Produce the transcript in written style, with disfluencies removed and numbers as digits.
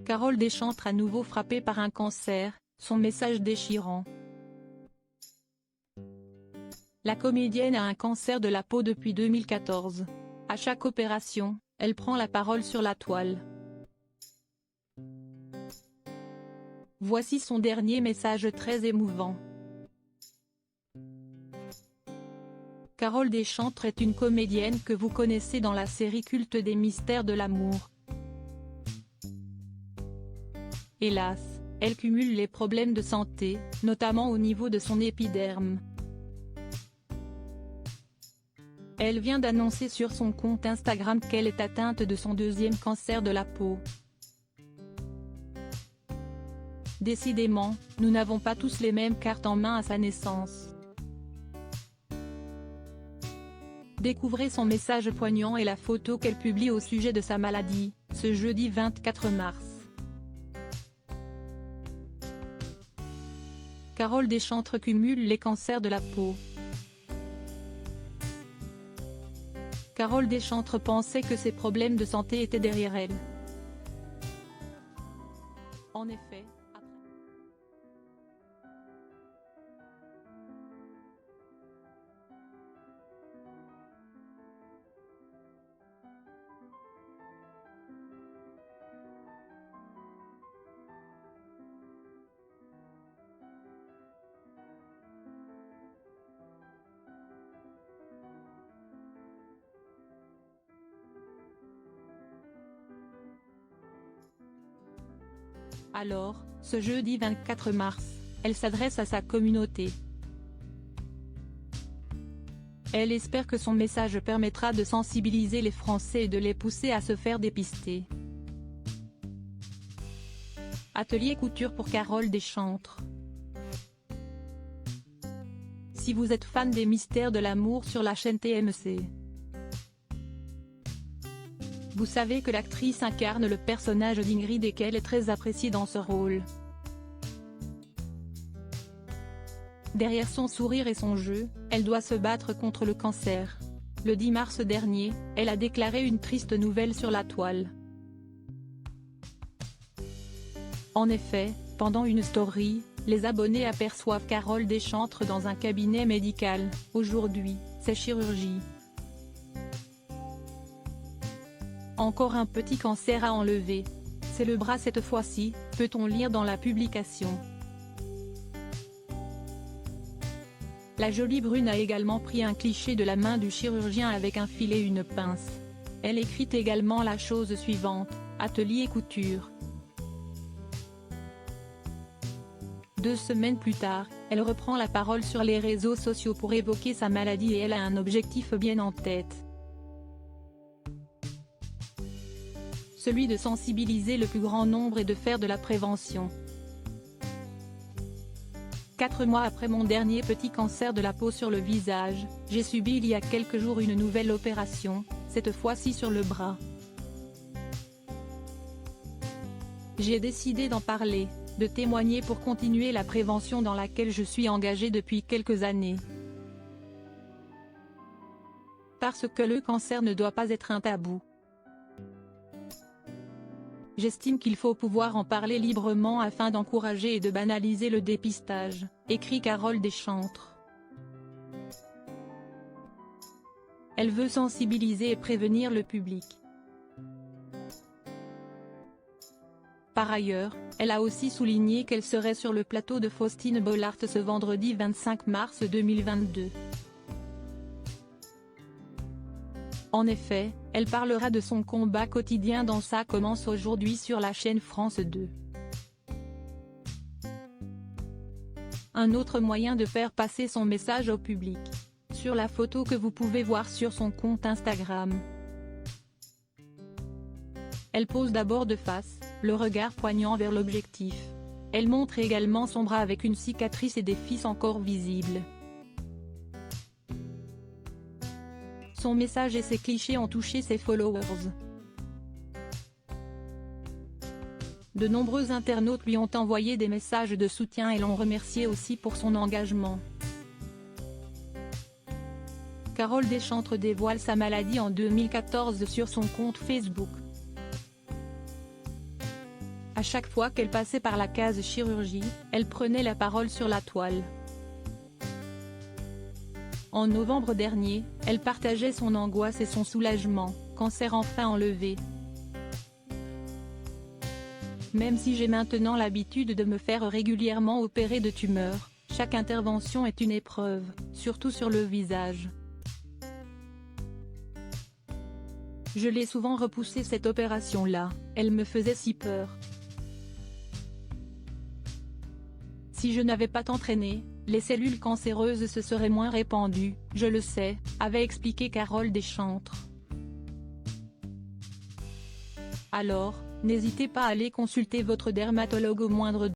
Carole Deschantre à nouveau frappée par un cancer, son message déchirant. La comédienne a un cancer de la peau depuis 2014. À chaque opération, elle prend la parole sur la toile. Voici son dernier message très émouvant. Carole Deschantre est une comédienne que vous connaissez dans la série culte des Mystères de l'amour. Hélas, elle cumule les problèmes de santé, notamment au niveau de son épiderme. Elle vient d'annoncer sur son compte Instagram qu'elle est atteinte de son deuxième cancer de la peau. Décidément, nous n'avons pas tous les mêmes cartes en main à sa naissance. Découvrez son message poignant et la photo qu'elle publie au sujet de sa maladie, ce jeudi 24 mars. Carole Deschantre cumule les cancers de la peau. Carole Deschantre pensait que ses problèmes de santé étaient derrière elle. En effet, alors, ce jeudi 24 mars, elle s'adresse à sa communauté. Elle espère que son message permettra de sensibiliser les Français et de les pousser à se faire dépister. Atelier couture pour Carole Deschantre. Si vous êtes fan des Mystères de l'amour sur la chaîne TMC, vous savez que l'actrice incarne le personnage d'Ingrid et qu'elle est très appréciée dans ce rôle. Derrière son sourire et son jeu, elle doit se battre contre le cancer. Le 10 mars dernier, elle a déclaré une triste nouvelle sur la toile. En effet, pendant une story, les abonnés aperçoivent Carole Deschantre dans un cabinet médical. Aujourd'hui, c'est chirurgie. Encore un petit cancer à enlever. C'est le bras cette fois-ci, peut-on lire dans la publication. La jolie brune a également pris un cliché de la main du chirurgien avec un filet et une pince. Elle écrit également la chose suivante, atelier couture. 2 semaines plus tard, elle reprend la parole sur les réseaux sociaux pour évoquer sa maladie et elle a un objectif bien en tête. Celui de sensibiliser le plus grand nombre et de faire de la prévention. 4 mois après mon dernier petit cancer de la peau sur le visage, j'ai subi il y a quelques jours une nouvelle opération, cette fois-ci sur le bras. J'ai décidé d'en parler, de témoigner pour continuer la prévention dans laquelle je suis engagée depuis quelques années. Parce que le cancer ne doit pas être un tabou. J'estime qu'il faut pouvoir en parler librement afin d'encourager et de banaliser le dépistage, écrit Carole Deschantre. Elle veut sensibiliser et prévenir le public. Par ailleurs, elle a aussi souligné qu'elle serait sur le plateau de Faustine Bollaert ce vendredi 25 mars 2022. En effet, elle parlera de son combat quotidien dans Ça commence aujourd'hui sur la chaîne France 2. Un autre moyen de faire passer son message au public. Sur la photo que vous pouvez voir sur son compte Instagram. Elle pose d'abord de face, le regard poignant vers l'objectif. Elle montre également son bras avec une cicatrice et des fils encore visibles. Son message et ses clichés ont touché ses followers. De nombreux internautes lui ont envoyé des messages de soutien et l'ont remercié aussi pour son engagement. Carole Deschantre dévoile sa maladie en 2014 sur son compte Facebook. À chaque fois qu'elle passait par la case chirurgie, elle prenait la parole sur la toile. En novembre dernier, elle partageait son angoisse et son soulagement, cancer enfin enlevé. Même si j'ai maintenant l'habitude de me faire régulièrement opérer de tumeurs, chaque intervention est une épreuve, surtout sur le visage. Je l'ai souvent repoussée cette opération-là, elle me faisait si peur. Si je n'avais pas entraîné, les cellules cancéreuses se seraient moins répandues, je le sais, avait expliqué Carole Deschantres. Alors, n'hésitez pas à aller consulter votre dermatologue au moindre